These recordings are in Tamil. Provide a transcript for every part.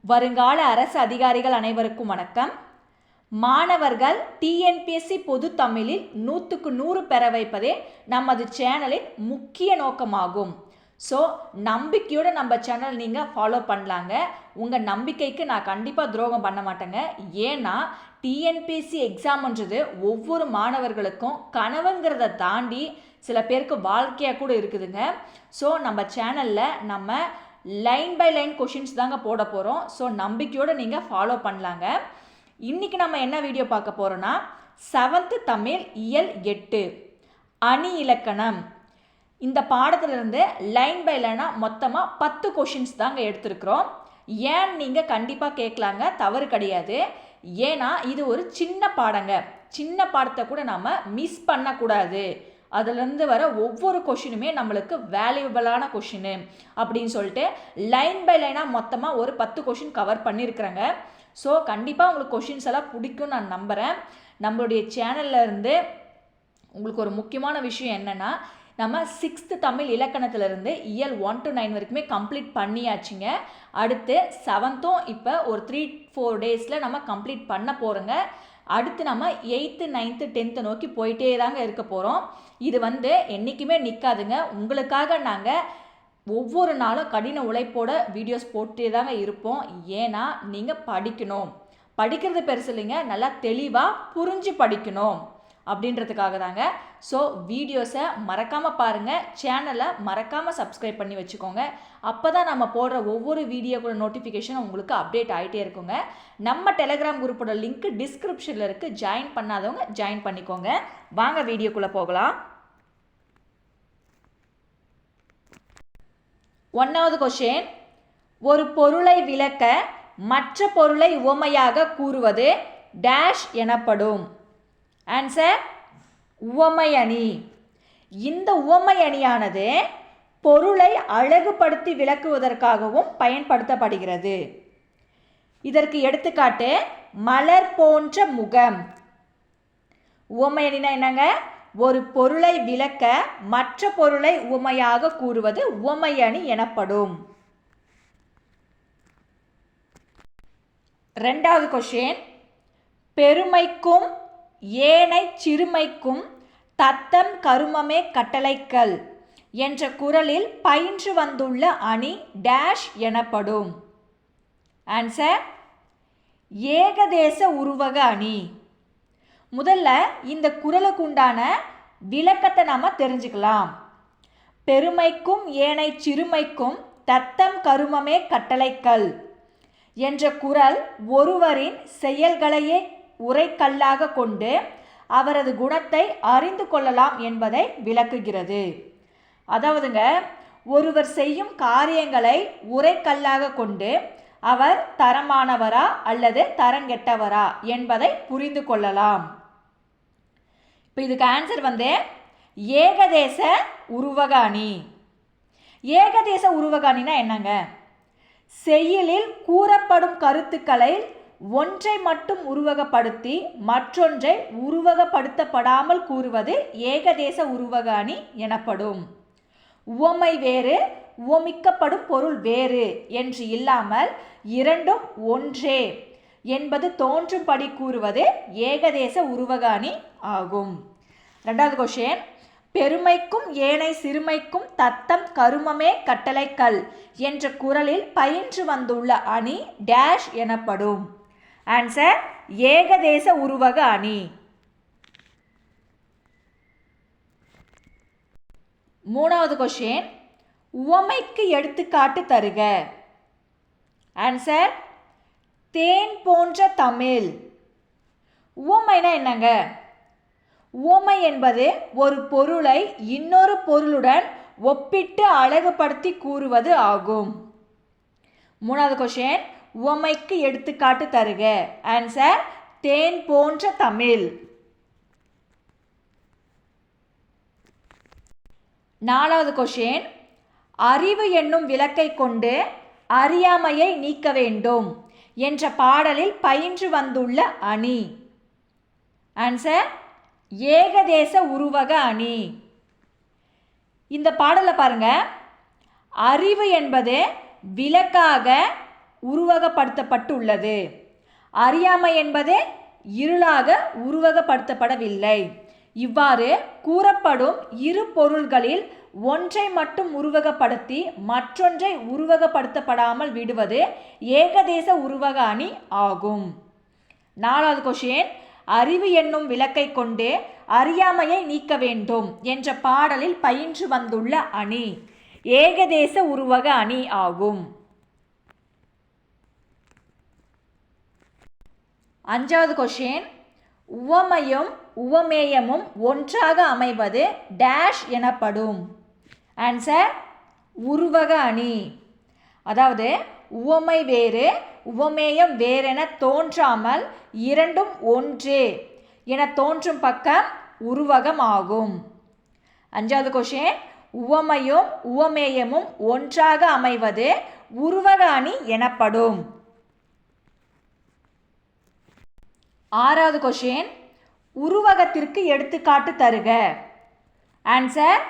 வருங்கால அரசு அதிகாரிகள் அனைவருக்கும் வணக்கம். மாணவர்கள் டிஎன்பிஎஸ்சி பொது தமிழில் 100க்கு 100 பெற வைப்பதே நமது சேனலின் முக்கிய நோக்கமாகும். ஸோ நம்பிக்கையோடு நம்ம சேனல் நீங்கள் ஃபாலோ பண்ணலாங்க. உங்கள் நம்பிக்கைக்கு நான் கண்டிப்பாக துரோகம் பண்ண மாட்டேங்க. ஏன்னா டிஎன்பிஎஸ்சி எக்ஸாம்ன்றது ஒவ்வொரு மாணவர்களுக்கும் கனவுங்கிறத தாண்டி சில பேருக்கு வாழ்க்கையாக கூட இருக்குதுங்க. ஸோ நம்ம சேனலில் நம்ம லைன் பை லைன் கொஷின்ஸ் தாங்க போட போகிறோம். ஸோ நம்பிக்கையோடு நீங்கள் ஃபாலோ பண்ணலாங்க. இன்றைக்கி நம்ம என்ன வீடியோ பார்க்க போகிறோன்னா 7th தமிழ் இயல் 8 அணி இலக்கணம். இந்த பாடத்திலிருந்து லைன் பை லைனாக மொத்தமாக 10 கொஷின்ஸ் தாங்க எடுத்துருக்குறோம். ஏன் நீங்கள் கண்டிப்பாக கேட்கலாங்க, தவறு கிடையாது. ஏன்னா இது ஒரு சின்ன பாடங்க. சின்ன பாடத்தை கூட நம்ம மிஸ் பண்ணக்கூடாது. அதுலேருந்து வர ஒவ்வொரு கொஷினுமே நம்மளுக்கு வேல்யூபிளான கொஷினு அப்படின்னு சொல்லிட்டு லைன் பை லைனாக மொத்தமாக ஒரு 10 கொஷின் கவர் பண்ணியிருக்கிறேங்க. ஸோ கண்டிப்பாக உங்களுக்கு கொஷின்ஸ் எல்லாம் பிடிக்கும்னு நான் நம்புகிறேன். நம்மளுடைய சேனலில் இருந்து உங்களுக்கு ஒரு முக்கியமான விஷயம் என்னென்னா, நம்ம 6th தமிழ் இலக்கணத்திலிருந்து இயல் 1 to 9 வரைக்குமே கம்ப்ளீட் பண்ணியாச்சுங்க. அடுத்து 7th இப்போ ஒரு 3-4 டேஸில் நம்ம கம்ப்ளீட் பண்ண போகிறோங்க. அடுத்து நம்ம 8th 9th 10th நோக்கி போயிட்டே தாங்க இருக்க போகிறோம். இது என்றைக்குமே நிற்காதுங்க. உங்களுக்காக நாங்கள் ஒவ்வொரு நாளும் கடின உழைப்போட வீடியோஸ் போட்டே தாங்க இருப்போம். ஏன்னா நீங்கள் படிக்கணும். படிக்கிறது பெருசு இல்லைங்க, நல்லா தெளிவாக புரிஞ்சு படிக்கணும் அப்படின்றதுக்காக தாங்க. ஸோ வீடியோஸை மறக்காமல் பாருங்கள், சேனலை மறக்காமல் சப்ஸ்கிரைப் பண்ணி வச்சுக்கோங்க. அப்போ தான் நம்ம போடுற ஒவ்வொரு வீடியோக்குள்ள நோட்டிஃபிகேஷன் உங்களுக்கு அப்டேட் ஆகிட்டே இருக்குங்க. நம்ம டெலிகிராம் குரூப்போட லிங்க் டிஸ்கிரிப்ஷனில் இருக்குது. ஜாயின் பண்ணாதவங்க ஜாயின் பண்ணிக்கோங்க. வாங்க வீடியோக்குள்ளே போகலாம். 1வது கொஷின், ஒரு பொருளை விளக்க மற்ற பொருளை உவமையாக கூறுவது டேஷ் எனப்படும். ஆன்சர் உவமை அணி. இந்த உவமை அணியானது பொருளை அழகுபடுத்தி விளக்குவதற்காகவும் பயன்படுத்தப்படுகிறது. இதற்கு எடுத்துக்காட்டு மலர் போன்ற முகம். உவமை அணினா என்னங்க? ஒரு பொருளை விளக்க மற்ற பொருளை உவமையாக கூறுவது உவமை அணி எனப்படும். 2வது கொஷின், பெருமைக்கும் ஏனை சிறுமைக்கும் தத்தம் கருமமே கட்டளைக்கல் என்ற குறளில் பயின்று வந்துள்ள அணி டேஷ் எனப்படும். ஆன்சர் ஏகதேச உருவக அணி. முதல்ல இந்த குறளுக்கு உண்டான விளக்கத்தை நாம் தெரிஞ்சுக்கலாம். பெருமைக்கும் ஏனை சிறுமைக்கும் தத்தம் கருமமே கட்டளைக்கல் என்ற குறள் ஒருவரின் செயல்களையே உரைக்கல்லாக கொண்டு அவரது குணத்தை அறிந்து கொள்ளலாம் என்பதை விளக்குகிறது. அதாவதுங்க, ஒருவர் செய்யும் காரியங்களை உரைக்கல்லாக கொண்டு அவர் தரமானவரா அல்லது தரங்கெட்டவரா என்பதை புரிந்து கொள்ளலாம். இப்போ இதுக்கு ஆன்சர் ஏகதேச உருவக அணி. ஏகதேச உருவக அணினா என்னங்க? செய்யுளில் கூறப்படும் கருத்துக்களை ஒன்றை மட்டும் உருவகப்படுத்தி மற்றொன்றை உருவகப்படுத்தப்படாமல் கூறுவது ஏகதேச உருவக அணி எனப்படும். உவமை வேறு, உவமிக்கப்படும் பொருள் வேறு என்று இல்லாமல் இரண்டும் ஒன்றே என்பது தோன்றும்படி கூறுவது ஏகதேச உருவக அணி ஆகும். 2வது கொஷின், பெருமைக்கும் ஏனை சிறுமைக்கும் தத்தம் கருமமே கட்டளைக்கல் என்ற குறளில் பயின்று வந்துள்ள அணி டேஷ் எனப்படும். ஆன்சர் ஏகதேச உருவக அணி. 3வது கொஷின், உவமைக்கு எடுத்துக்காட்டு தருக. ஆன்சர் தேன் போன்ற தமிழ். உவமைனா என்னங்க? உவமை என்பது ஒரு பொருளை இன்னொரு பொருளுடன் ஒப்பிட்டு அழகுபடுத்தி கூறுவது ஆகும். 3வது கொஷின், உவமைக்கு எடுத்துக்காட்டு தருக. ஆன்சர் தேன் போன்ற தமிழ். 4வது கொஷின், அறிவு என்னும் விளக்கை கொண்டு அறியாமையை நீக்க வேண்டும் என்ற பாடலில் பயின்று வந்துள்ள அணி. ஆன்சர் ஏகதேச உருவக அணி. இந்த பாடலை பாருங்க. அறிவு என்பது விளக்காக உருவகப்படுத்தப்பட்டுள்ளது. அறியாமை என்பது இருளாக உருவகப்படுத்தப்படவில்லை. இவ்வாறு கூறப்படும் இரு பொருள்களில் ஒன்றை மட்டும் உருவகப்படுத்தி மற்றொன்றை உருவகப்படுத்தப்படாமல் விடுவது ஏகதேச உருவக அணி ஆகும். 4வது கொஸ்டின், அறிவு என்னும் விளக்கை கொண்டு அறியாமையை நீக்க வேண்டும் என்ற பாடலில் பயின்று வந்துள்ள அணி ஏகதேச உருவக அணி ஆகும். 5வது கொஸ்டின், உவமையும் உவமேயமும் ஒன்றாக அமைவது டேஷ் எனப்படும். ஆன்சர் உருவக அணி. அதாவது உவமை வேறு உவமேயம் வேறென தோன்றாமல் இரண்டும் ஒன்றே என தோன்றும் பக்கம் உருவகம் ஆகும். 5வது கொஸ்டின், உவமையும் உவமேயமும் ஒன்றாக அமைவது உருவக அணி எனப்படும். 6வது கொஸ்டின், உருவகத்திற்கு எடுத்துக்காட்டு தருக. ஆன்சர்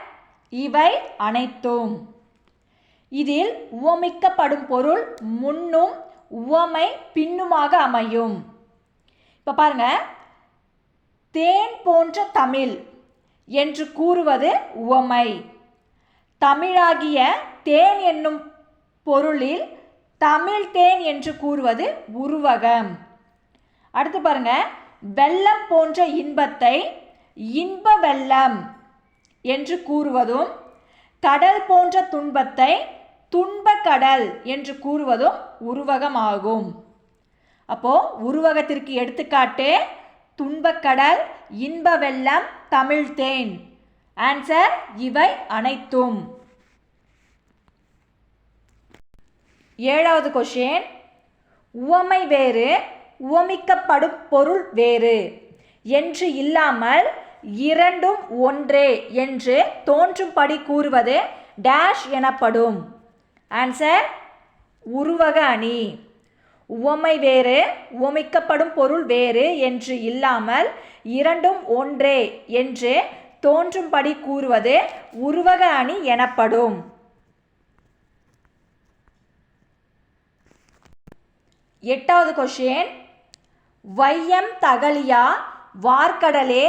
இவை அனைத்தும். இதில் உவமிக்கப்படும் பொருள் முன்னும் உவமை பின்னுமாக அமையும். இப்போ பாருங்க, தேன் போன்ற தமிழ் என்று கூறுவது உவமை. தமிழாகிய தேன் என்னும் பொருளில் தமிழ் தேன் என்று கூறுவது உருவகம். அடுத்து பாருங்க, வெள்ளம் போன்ற இன்பத்தை இன்ப வெள்ளம் என்று கூறுவதும் கடல் போன்ற துன்பத்தை துன்ப கடல் என்று கூறுவதும் உருவகமாகும். அப்போ உருவகத்திற்கு எடுத்துக்காட்டு துன்பக்கடல், இன்ப வெள்ளம், தமிழ் தேன். ஆன்சர் இவை அனைத்தும். 7வது கொஸ்டின், உவமை வேறு உவமிக்கப்படும் பொருள் வேறு என்று இல்லாமல் இரண்டும் ஒன்றே என்று தோன்றும்படி கூறுவது டேஷ் எனப்படும். ஆன்சர் உருவக அணி. உவமை வேறு உவமிக்கப்படும் பொருள் வேறு என்று இல்லாமல் இரண்டும் ஒன்றே என்று தோன்றும்படி கூறுவது உருவக அணி எனப்படும். 8வது கொஸ்டின், வையம் தகலியா வார்க்கடலே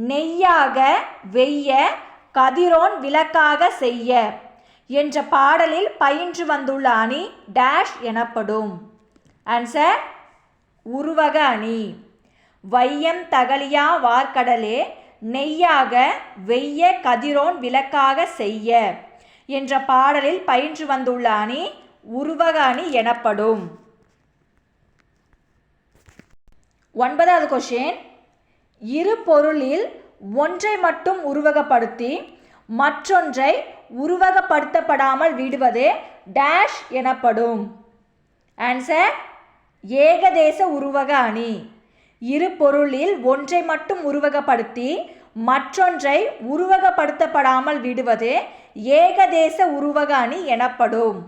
நெய்யாக வெய்ய கதிரோன் விளக்காக செய்ய என்ற பாடலில் பயின்று வந்துள்ள அணி டேஷ் எனப்படும். ஆன்சர் உருவக அணி. வையம் தகலியா வார்க்கடலே நெய்யாக வெய்ய கதிரோன் விளக்காக செய்ய என்ற பாடலில் பயின்று வந்துள்ள அணி உருவக அணி எனப்படும். 9வது கொஸ்டின், இரு பொருளில் ஒன்றை மட்டும் உருவகப்படுத்தி மற்றொன்றை உருவகப்படுத்தப்படாமல் விடுவது டேஷ் எனப்படும். ஆன்சர் ஏகதேச உருவக அணி. இரு பொருளில் ஒன்றை மட்டும் உருவகப்படுத்தி மற்றொன்றை உருவகப்படுத்தப்படாமல் விடுவது ஏகதேச உருவக அணி எனப்படும்.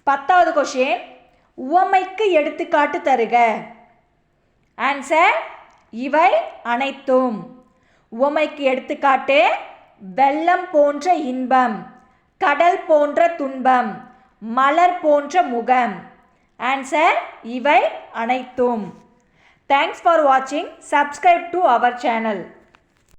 10வது கொஸ்டின், உவமைக்கு எடுத்துக்காட்டு தருக. ஆன்சர் இவை அனைத்தும். உவமைக்கு எடுத்துக்காட்டு வெள்ளம் போன்ற இன்பம், கடல் போன்ற துன்பம், மலர் போன்ற முகம். ஆன்சர் இவை அனைத்தும். Thanks for watching. Subscribe to our channel.